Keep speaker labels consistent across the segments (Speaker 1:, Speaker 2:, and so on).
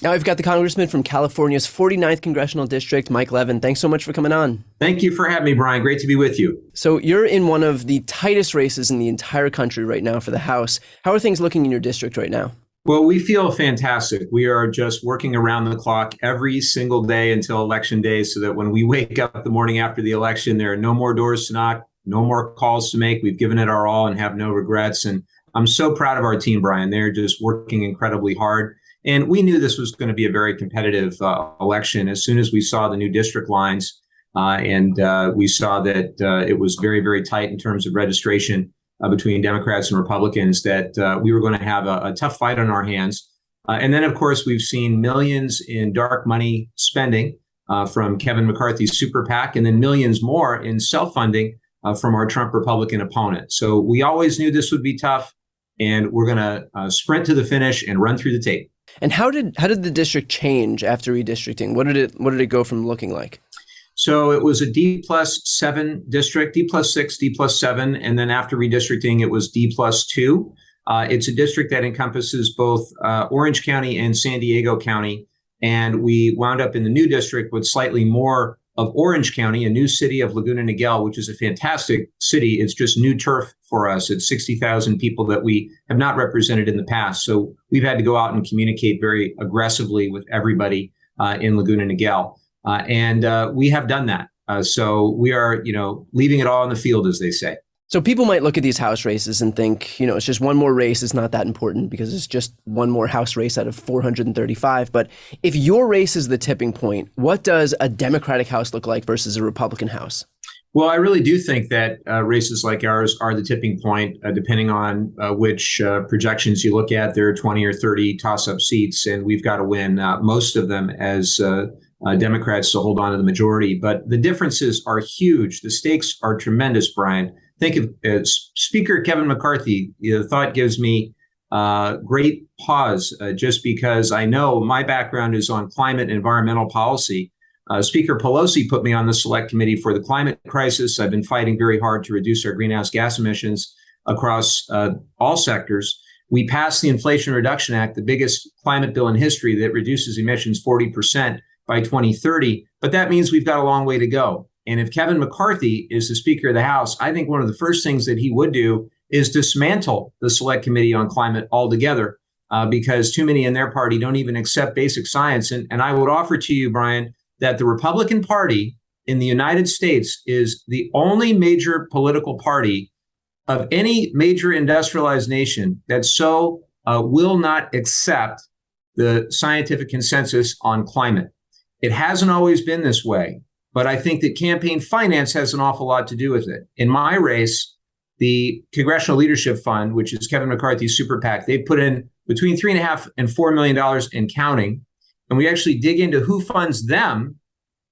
Speaker 1: Now we've got the congressman from California's 49th Congressional District, Mike Levin. Thanks so much for coming on.
Speaker 2: Thank you for having me, Brian. Great to be with you.
Speaker 1: So you're in one of the tightest races in the entire country right now for the House. How are things looking in your district right now?
Speaker 2: Well, we feel fantastic. We are just working around the clock every single day until Election Day so that when we wake up the morning after the election, there are no more doors to knock, no more calls to make. We've given it our all and have no regrets. And I'm so proud of our team, Brian. They're just working incredibly hard. And we knew this was going to be a very competitive election as soon as we saw the new district lines. And we saw that it was very, very tight in terms of registration between Democrats and Republicans, that we were going to have a tough fight on our hands. And then, of course, we've seen millions in dark money spending from Kevin McCarthy's super PAC, and then millions more in self-funding from our Trump Republican opponent. So we always knew this would be tough, and we're going to sprint to the finish and run through the tape.
Speaker 1: And how did the district change after redistricting? What did it go from looking like?
Speaker 2: So it was a D+7 district, D+6, D+7, and then after redistricting, it was D+2. It's a district that encompasses both Orange County and San Diego County, and we wound up in the new district with slightly more of Orange County, a new city of Laguna Niguel, which is a fantastic city. It's just new turf for us. It's 60,000 people that we have not represented in the past. So we've had to go out and communicate very aggressively with everybody in Laguna Niguel. And we have done that. So we are, leaving it all on the field, as they say.
Speaker 1: So people might look at these House races and think, it's just one more race. It's not that important because it's just one more House race out of 435. But if your race is the tipping point, what does a Democratic House look like versus a Republican House?
Speaker 2: Well, I really do think that races like ours are the tipping point, depending on which projections you look at. There are 20 or 30 toss-up seats, and we've got to win most of them as Democrats to hold on to the majority. But the differences are huge. The stakes are tremendous, Brian. Think of Speaker Kevin McCarthy. The thought gives me great pause, just because I know my background is on climate and environmental policy. Speaker Pelosi put me on the select committee for the climate crisis. I've been fighting very hard to reduce our greenhouse gas emissions across all sectors. We passed the Inflation Reduction Act, the biggest climate bill in history that reduces emissions 40% by 2030. But that means we've got a long way to go. And if Kevin McCarthy is the Speaker of the House, I think one of the first things that he would do is dismantle the Select Committee on Climate altogether, because too many in their party don't even accept basic science. And I would offer to you, Brian, that the Republican Party in the United States is the only major political party of any major industrialized nation that will not accept the scientific consensus on climate. It hasn't always been this way. But I think that campaign finance has an awful lot to do with it. In my race, the Congressional Leadership Fund, which is Kevin McCarthy's super PAC, they put in between $3.5 and $4 million in counting. And we actually dig into who funds them.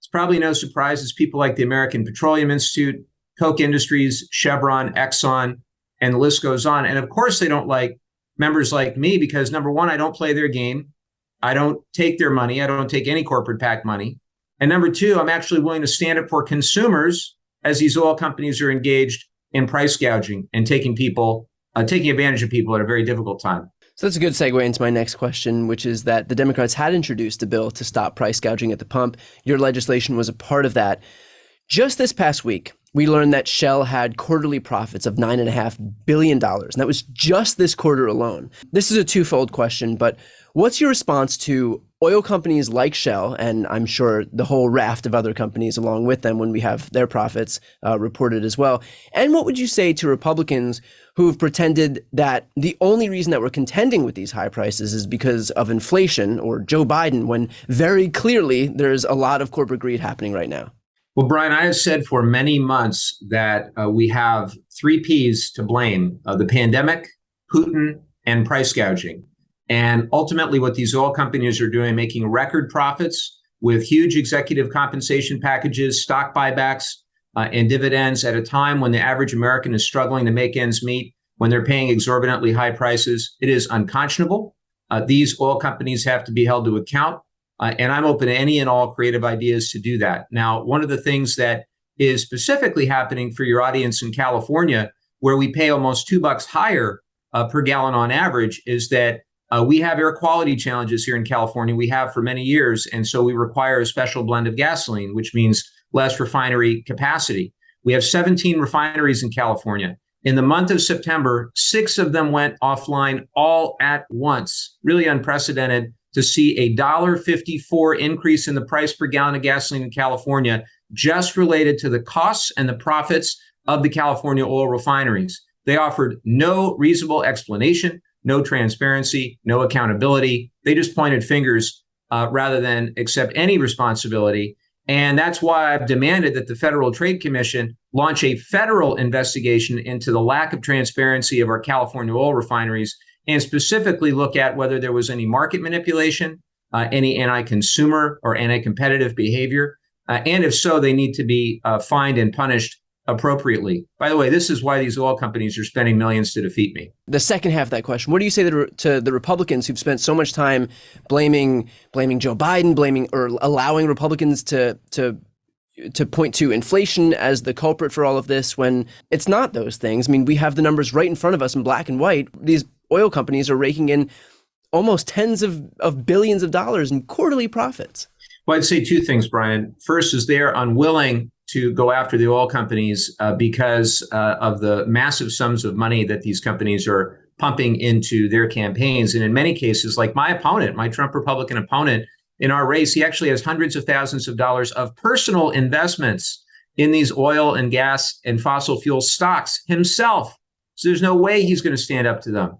Speaker 2: It's probably no surprise. It's people like the American Petroleum Institute, Koch Industries, Chevron, Exxon, and the list goes on. And of course, they don't like members like me because, number one, I don't play their game. I don't take their money. I don't take any corporate PAC money. And number two, I'm actually willing to stand up for consumers as these oil companies are engaged in price gouging and taking advantage of people at a very difficult time.
Speaker 1: So that's a good segue into my next question, which is that the Democrats had introduced a bill to stop price gouging at the pump. Your legislation was a part of that. Just this past week, we learned that Shell had quarterly profits of $9.5 billion. And that was just this quarter alone. This is a twofold question, but what's your response to oil companies like Shell, and I'm sure the whole raft of other companies along with them when we have their profits reported as well? And what would you say to Republicans who've pretended that the only reason that we're contending with these high prices is because of inflation or Joe Biden, when very clearly there's a lot of corporate greed happening right now?
Speaker 2: Well, Brian, I have said for many months that we have three Ps to blame: the pandemic, Putin, and price gouging. And ultimately, what these oil companies are doing, making record profits with huge executive compensation packages, stock buybacks, and dividends at a time when the average American is struggling to make ends meet, when they're paying exorbitantly high prices. It is unconscionable. These oil companies have to be held to account. And I'm open to any and all creative ideas to do that. Now, one of the things that is specifically happening for your audience in California, where we pay almost $2 higher per gallon on average, is that We have air quality challenges here in California. We have for many years. And so we require a special blend of gasoline, which means less refinery capacity. We have 17 refineries in California. In the month of September, 6 of them went offline all at once. Really unprecedented to see a $1.54 increase in the price per gallon of gasoline in California, just related to the costs and the profits of the California oil refineries. They offered no reasonable explanation, no transparency, no accountability. They just pointed fingers rather than accept any responsibility. And that's why I've demanded that the Federal Trade Commission launch a federal investigation into the lack of transparency of our California oil refineries, and specifically look at whether there was any market manipulation, any anti-consumer or anti-competitive behavior. And if so, they need to be fined and punished appropriately. By the way, this is why these oil companies are spending millions to defeat me.
Speaker 1: The second half of that question, what do you say to the Republicans who've spent so much time blaming Joe Biden, blaming or allowing Republicans to point to inflation as the culprit for all of this, when it's not those things? I mean, we have the numbers right in front of us in black and white. These oil companies are raking in almost tens of billions of dollars in quarterly profits.
Speaker 2: Well, I'd say 2 things, Brian. First is they're unwilling to go after the oil companies because of the massive sums of money that these companies are pumping into their campaigns. And in many cases, like my opponent, my Trump Republican opponent in our race, he actually has hundreds of thousands of dollars of personal investments in these oil and gas and fossil fuel stocks himself. So there's no way he's going to stand up to them.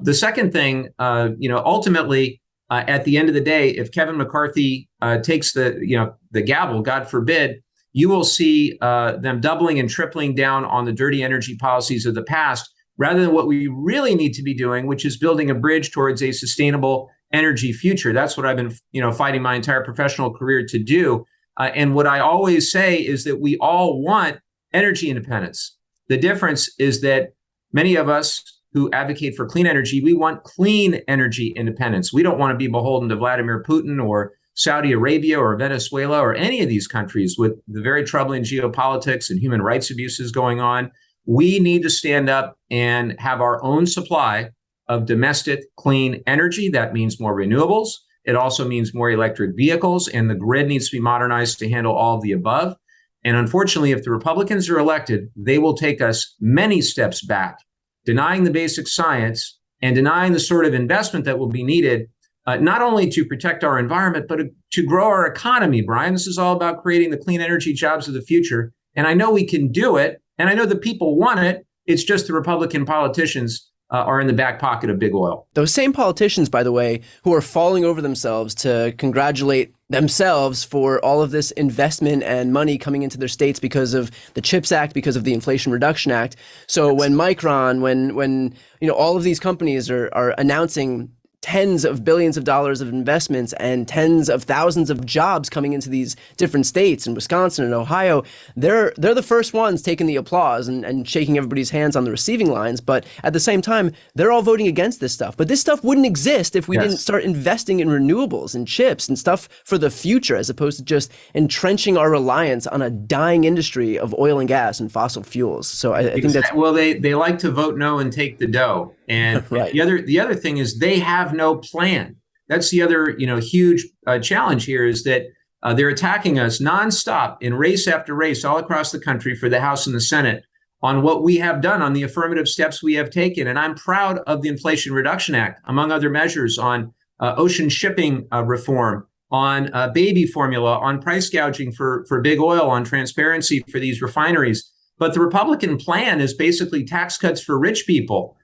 Speaker 2: The second thing, ultimately, at the end of the day, if Kevin McCarthy takes the gavel, God forbid, you will see them doubling and tripling down on the dirty energy policies of the past, rather than what we really need to be doing, which is building a bridge towards a sustainable energy future. That's what I've been, fighting my entire professional career to do. And what I always say is that we all want energy independence. The difference is that many of us who advocate for clean energy, we want clean energy independence. We don't want to be beholden to Vladimir Putin or Saudi Arabia or Venezuela or any of these countries with the very troubling geopolitics and human rights abuses going on. We need to stand up and have our own supply of domestic clean energy. That means more renewables. It also means more electric vehicles, and the grid needs to be modernized to handle all of the above. And unfortunately, if the Republicans are elected, they will take us many steps back, denying the basic science and denying the sort of investment that will be needed, not only to protect our environment, but to grow our economy, Brian. This is all about creating the clean energy jobs of the future. And I know we can do it, and I know the people want it. It's just the Republican politicians are in the back pocket of big oil.
Speaker 1: Those same politicians, by the way, who are falling over themselves to congratulate themselves for all of this investment and money coming into their states because of the CHIPS Act, because of the Inflation Reduction Act. So when Micron, when all of these companies are announcing tens of billions of dollars of investments and tens of thousands of jobs coming into these different states in Wisconsin and Ohio, they're the first ones taking the applause and shaking everybody's hands on the receiving lines. But at the same time, they're all voting against this stuff. But this stuff wouldn't exist if we didn't start investing in renewables and chips and stuff for the future, as opposed to just entrenching our reliance on a dying industry of oil and gas and fossil fuels. So I think that's...
Speaker 2: Well, they like to vote no and take the dough. And
Speaker 1: right.
Speaker 2: the other thing is they have no plan. That's the other huge challenge here, is that they're attacking us nonstop in race after race all across the country for the House and the Senate on what we have done, on the affirmative steps we have taken. And I'm proud of the Inflation Reduction Act, among other measures, on ocean shipping reform, on baby formula, on price gouging for big oil, on transparency for these refineries. But the Republican plan is basically tax cuts for rich people.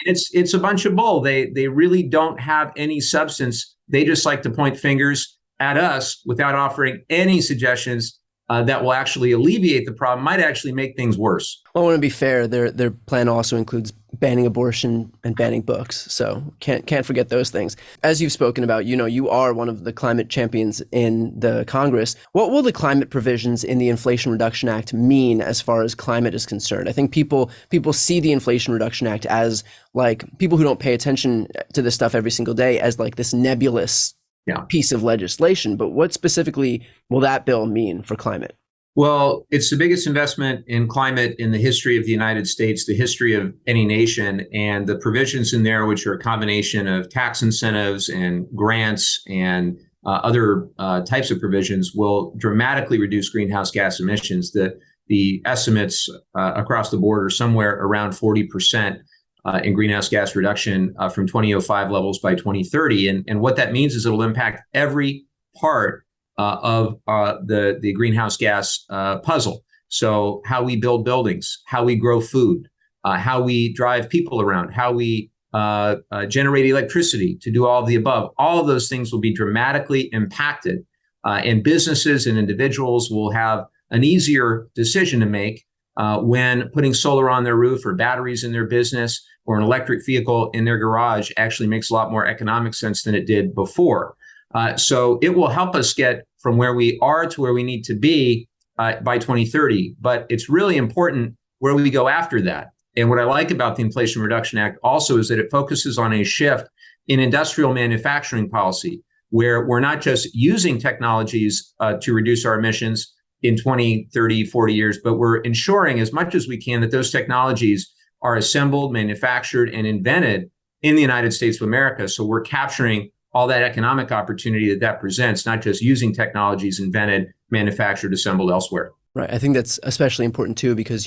Speaker 2: It's a bunch of bull. They really don't have any substance. They just like to point fingers at us without offering any suggestions that will actually alleviate the problem, might actually make things worse.
Speaker 1: Well, I want to be fair. Their plan also includes banning abortion and banning books. So can't forget those things. As you've spoken about, you are one of the climate champions in the Congress. What will the climate provisions in the Inflation Reduction Act mean as far as climate is concerned? I think people see the Inflation Reduction Act as, like, people who don't pay attention to this stuff every single day, as like this nebulous piece of legislation. But what specifically will that bill mean for climate?
Speaker 2: Well, it's the biggest investment in climate in the history of the United States, the history of any nation, and the provisions in there, which are a combination of tax incentives and grants and other types of provisions, will dramatically reduce greenhouse gas emissions. The estimates across the board are somewhere around 40% in greenhouse gas reduction from 2005 levels by 2030. And what that means is it'll impact every part of the greenhouse gas puzzle. So how we build buildings, how we grow food, how we drive people around, how we generate electricity, to do all of the above. All of those things will be dramatically impacted, and businesses and individuals will have an easier decision to make when putting solar on their roof or batteries in their business or an electric vehicle in their garage actually makes a lot more economic sense than it did before. So it will help us get from where we are to where we need to be by 2030. But it's really important where we go after that. And what I like about the Inflation Reduction Act also is that it focuses on a shift in industrial manufacturing policy, where we're not just using technologies to reduce our emissions in 20, 30, 40 years, but we're ensuring as much as we can that those technologies are assembled, manufactured, and invented in the United States of America. So we're capturing all that economic opportunity that presents, not just using technologies invented, manufactured, assembled elsewhere.
Speaker 1: Right. I think that's especially important too, because,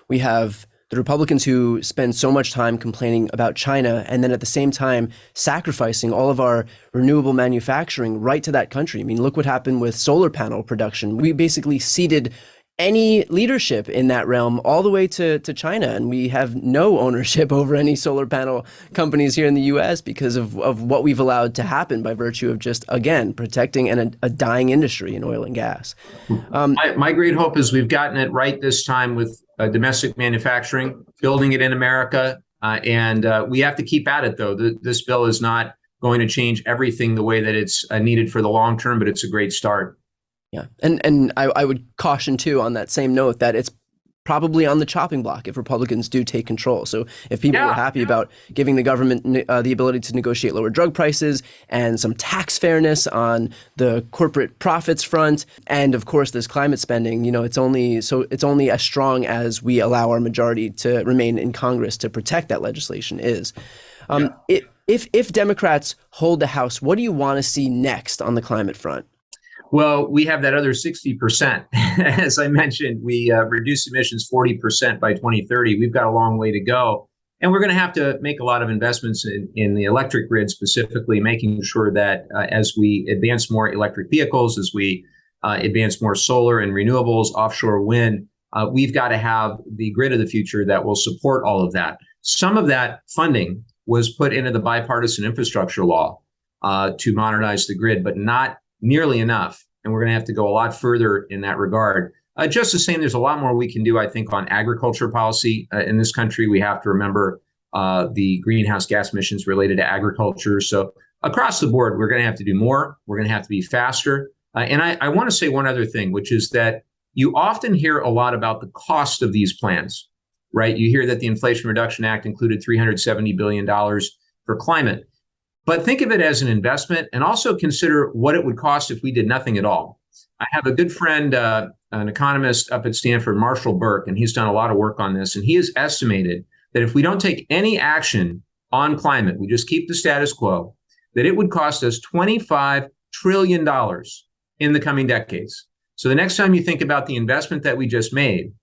Speaker 1: we have the Republicans who spend so much time complaining about China and then at the same time sacrificing all of our renewable manufacturing right to that country. I mean, look what happened with solar panel production. We basically ceded any leadership in that realm all the way to China, and we have no ownership over any solar panel companies here in the U.S. because of what we've allowed to happen by virtue of just, again, protecting a dying industry in oil and gas.
Speaker 2: My great hope is we've gotten it right this time with domestic manufacturing, building it in America, and we have to keep at it, though. This bill is not going to change everything the way that it's needed for the long term, but it's a great start.
Speaker 1: Yeah. And I would caution, too, on that same note, that it's probably on the chopping block if Republicans do take control. So if people are happy about giving the government the ability to negotiate lower drug prices and some tax fairness on the corporate profits front, and of course this climate spending, it's only as strong as we allow our majority to remain in Congress to protect that legislation is. If Democrats hold the House, what do you want to see next on the climate front?
Speaker 2: Well, we have that other 60%. As I mentioned, we reduced emissions 40% by 2030. We've got a long way to go. And we're going to have to make a lot of investments in the electric grid, specifically making sure that as we advance more electric vehicles, as we advance more solar and renewables, offshore wind, we've got to have the grid of the future that will support all of that. Some of that funding was put into the bipartisan infrastructure law to modernize the grid, but not nearly enough. And we're going to have to go a lot further in that regard. Just the same, there's a lot more we can do, I think, on agriculture policy in this country. We have to remember the greenhouse gas emissions related to agriculture. So across the board, we're going to have to do more. We're going to have to be faster. And I want to say one other thing, which is that you often hear a lot about the cost of these plans, right? You hear that the Inflation Reduction Act included $370 billion for climate. But think of it as an investment, and also consider what it would cost if we did nothing at all. I have a good friend, an economist up at Stanford, Marshall Burke, and he's done a lot of work on this. And he has estimated that if we don't take any action on climate, we just keep the status quo, that it would cost us $25 trillion in the coming decades. So the next time you think about the investment that we just made,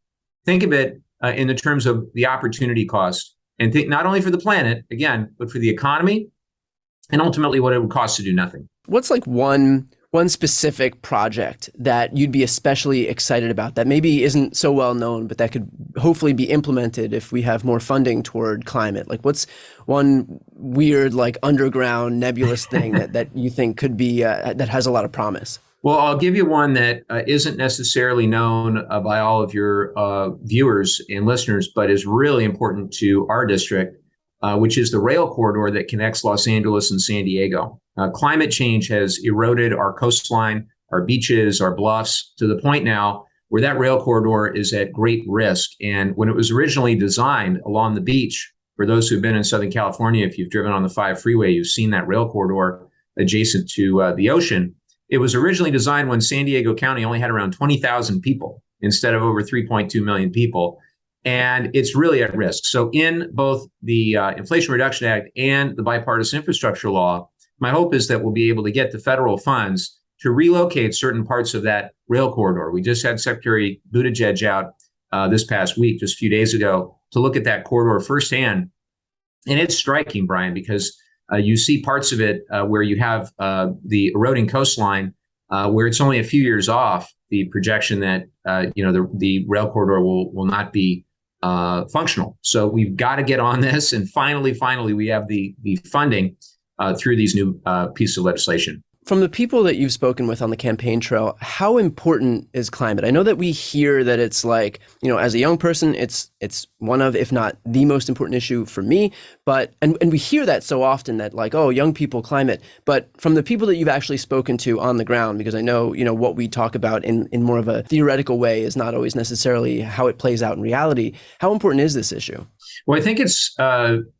Speaker 2: think of it in the terms of the opportunity cost, and think not only for the planet, again, but for the economy, and ultimately what it would cost to do nothing.
Speaker 1: What's like one specific project that you'd be especially excited about that maybe isn't so well known, but that could hopefully be implemented if we have more funding toward climate? Like, what's one weird, like, underground nebulous thing that you think could be that has a lot of promise?
Speaker 2: Well, I'll give you one that isn't necessarily known by all of your viewers and listeners, but is really important to our district, which is the rail corridor that connects Los Angeles and San Diego. Climate change has eroded our coastline, our beaches, our bluffs, to the point now where that rail corridor is at great risk. And when it was originally designed along the beach, for those who've been in Southern California, if you've driven on the 5 freeway, you've seen that rail corridor adjacent to the ocean. It was originally designed when San Diego County only had around 20,000 people. instead of over 3.2 million people. And it's really at risk. So in both the Inflation Reduction Act and the bipartisan infrastructure law, my hope is that we'll be able to get the federal funds to relocate certain parts of that rail corridor. We just had Secretary Buttigieg out this past week, just a few days ago, to look at that corridor firsthand. And it's striking, Brian, because you see parts of it where you have the eroding coastline, where it's only a few years off the projection that the rail corridor will not be functional. So we've got to get on this, and finally, we have the funding through these new pieces of legislation.
Speaker 1: From the people that you've spoken with on the campaign trail, how important is climate? I know that we hear that it's like, as a young person, it's one of, if not the most important issue for me. But and we hear that so often that like, oh, young people, climate. But from the people that you've actually spoken to on the ground, because I know, what we talk about in more of a theoretical way is not always necessarily how it plays out in reality. How important is this issue?
Speaker 2: Well, I think it's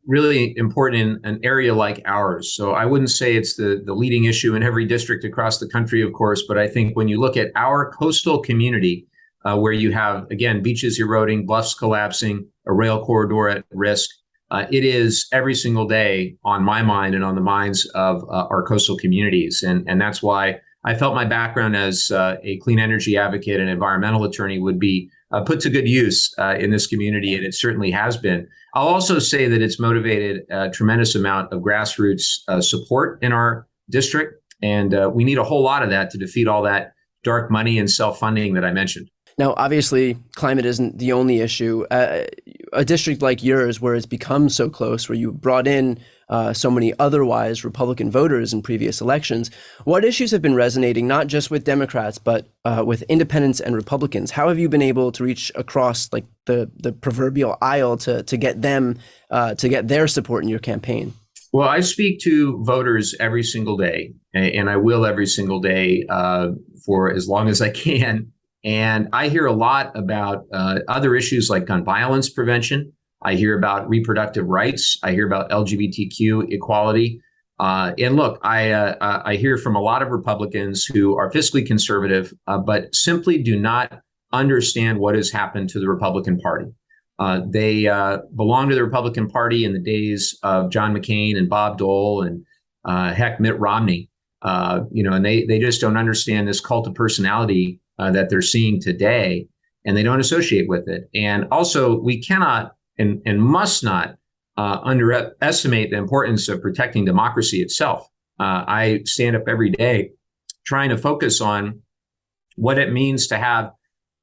Speaker 2: really important in an area like ours. So I wouldn't say it's the leading issue in every district across the country, of course, but I think when you look at our coastal community, where you have, again, beaches eroding, bluffs collapsing, a rail corridor at risk, it is every single day on my mind and on the minds of our coastal communities. And that's why I felt my background as a clean energy advocate and environmental attorney would be put to good use in this community, and it certainly has been. I'll also say that it's motivated a tremendous amount of grassroots support in our district, and we need a whole lot of that to defeat all that dark money and self-funding that I mentioned.
Speaker 1: Now, obviously, climate isn't the only issue. A district like yours, where it's become so close, where you brought in so many otherwise Republican voters in previous elections, what issues have been resonating, not just with Democrats, but with independents and Republicans? How have you been able to reach across like the proverbial aisle to get them, to get their support in your campaign?
Speaker 2: Well, I speak to voters every single day, and I will every single day for as long as I can. And I hear a lot about other issues like gun violence prevention. I hear about reproductive rights. I hear about LGBTQ equality. And look, I hear from a lot of Republicans who are fiscally conservative, but simply do not understand what has happened to the Republican Party. They belong to the Republican Party in the days of John McCain and Bob Dole and heck, Mitt Romney. And they just don't understand this cult of personality that they're seeing today, and they don't associate with it. And also, we cannot and must not underestimate the importance of protecting democracy itself. I stand up every day trying to focus on what it means to have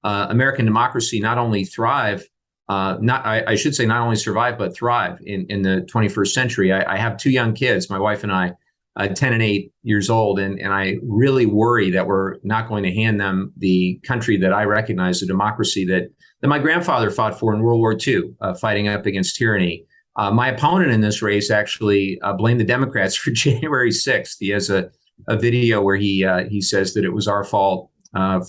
Speaker 2: American democracy not only thrive, I should say not only survive, but thrive in the 21st century. I have two young kids, my wife and I, 10 and 8 years old, and I really worry that we're not going to hand them the country that I recognize, the democracy that my grandfather fought for in World War II, fighting up against tyranny. My opponent in this race actually blamed the Democrats for January 6th. He has a video where he says that it was our fault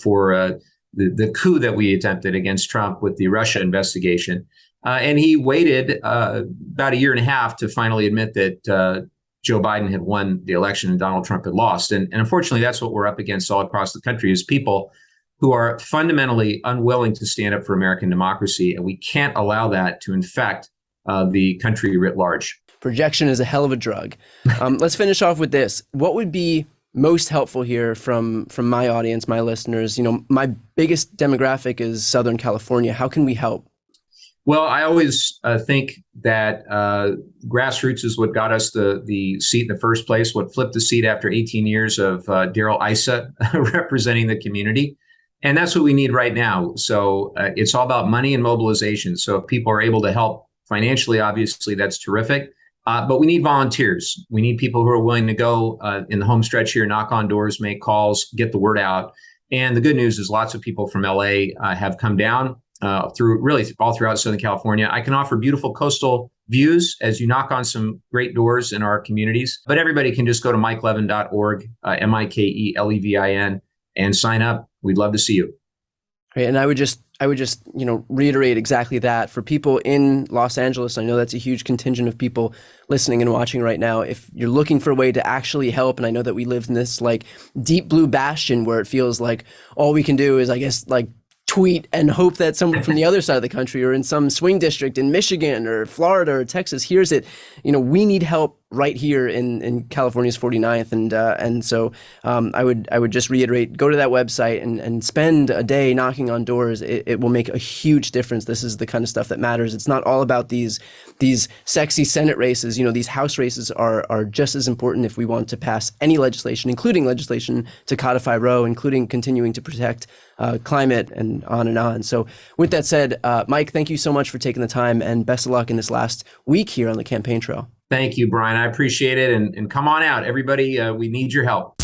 Speaker 2: for the coup that we attempted against Trump with the Russia investigation. And he waited about a year and a half to finally admit that Joe Biden had won the election and Donald Trump had lost. And unfortunately, that's what we're up against all across the country, is people who are fundamentally unwilling to stand up for American democracy. And we can't allow that to infect the country writ large. Projection
Speaker 1: is a hell of a drug. Let's finish off with this. What would be most helpful here from my audience, my listeners? My biggest demographic is Southern California. How can we help?
Speaker 2: Well, I always think that grassroots is what got us the seat in the first place, what flipped the seat after 18 years of Darrell Issa representing the community. And that's what we need right now. So it's all about money and mobilization. So if people are able to help financially, obviously, that's terrific. But we need volunteers. We need people who are willing to go in the home stretch here, knock on doors, make calls, get the word out. And the good news is lots of people from LA have come down through really all throughout Southern California. I can offer beautiful coastal views as you knock on some great doors in our communities. But everybody can just go to mikelevin.org, MIKELEVIN, and sign up. We'd love to see you.
Speaker 1: Great. And I would just reiterate exactly that for people in Los Angeles. I know that's a huge contingent of people listening and watching right now. If you're looking for a way to actually help, and I know that we live in this like deep blue bastion where it feels like all we can do is, I guess, like tweet and hope that someone from the other side of the country or in some swing district in Michigan or Florida or Texas hears it. We need help right here in California's 49th. And so I would just reiterate, go to that website and spend a day knocking on doors. It will make a huge difference. This is the kind of stuff that matters. It's not all about these sexy Senate races. These House races are just as important if we want to pass any legislation, including legislation to codify Roe, including continuing to protect climate and on and on. So with that said, Mike, thank you so much for taking the time and best of luck in this last week here on the campaign trail.
Speaker 2: Thank you, Brian. I appreciate it. And come on out, everybody. We need your help.